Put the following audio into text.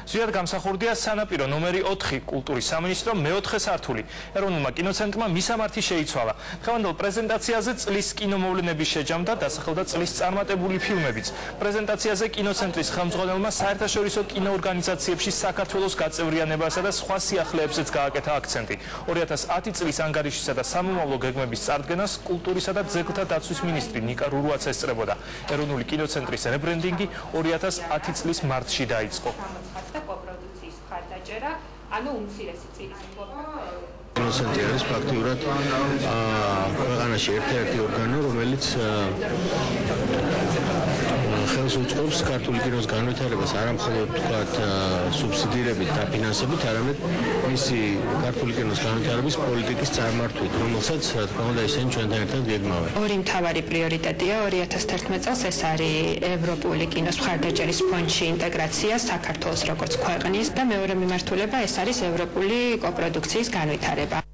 ზუსტად გამსახურდია სანაპირო ნომერი 4 კულტურის სამინისტრო მეოთხე სართული. ეროვნულმა კინოცენტრმა მისამართი შეიცვალა. დღევანდელ პრეზენტაციაზე წლის კინომოვლენების შეჯამდა დასახელდა წლის წარმატებული ფილმებიც. პრეზენტაციაზე კინოცენტრის ხელმძღვანელმა საერთაშორისო კინოორგანიზაციებში საქართველოს გაწევრიანებასა და სხვა სიახლეებზეც გააკეთა აქცენტი. 2010 წლის ანგარიშისა და სამომავლო გეგმების წარდგენას კულტურისა და ძეგლთა დაცვის მინისტრი ნიკა რურუაც ესწრებოდა. ეროვნული კინოცენტრის რებრენდინგი 2010 წლის მარტში დაიწყო. კოპროდუქციის მხარდაჭერა, ანუ უმცირესი წილის კინოცენტრი არის ფაქტიურად ქვეყანაში ერთ-ერთი ორგანო, რომელიც ხელს უწყობს ქართული კინოს განვითარებას არა მხოლოდ თქვათ სუბსიდირებით და ფინანსებით, არამედ მისი ქართული კინოს განვითარების პოლიტიკის წარმართვით, რომელსაც რა თქმა უნდა ისინი ჩვენთან ერთად გეგმავენ. ორი მთავარი პრიორიტეტია 2011 წელს ეს არის ევროპული კინოს მხარდაჭერის ფონდში ინტეგრაცია საქართველოს როგორც ქვეყნის და მეორე მიმართულება ეს არის ევროპული კოპროდუქციის განვითარება.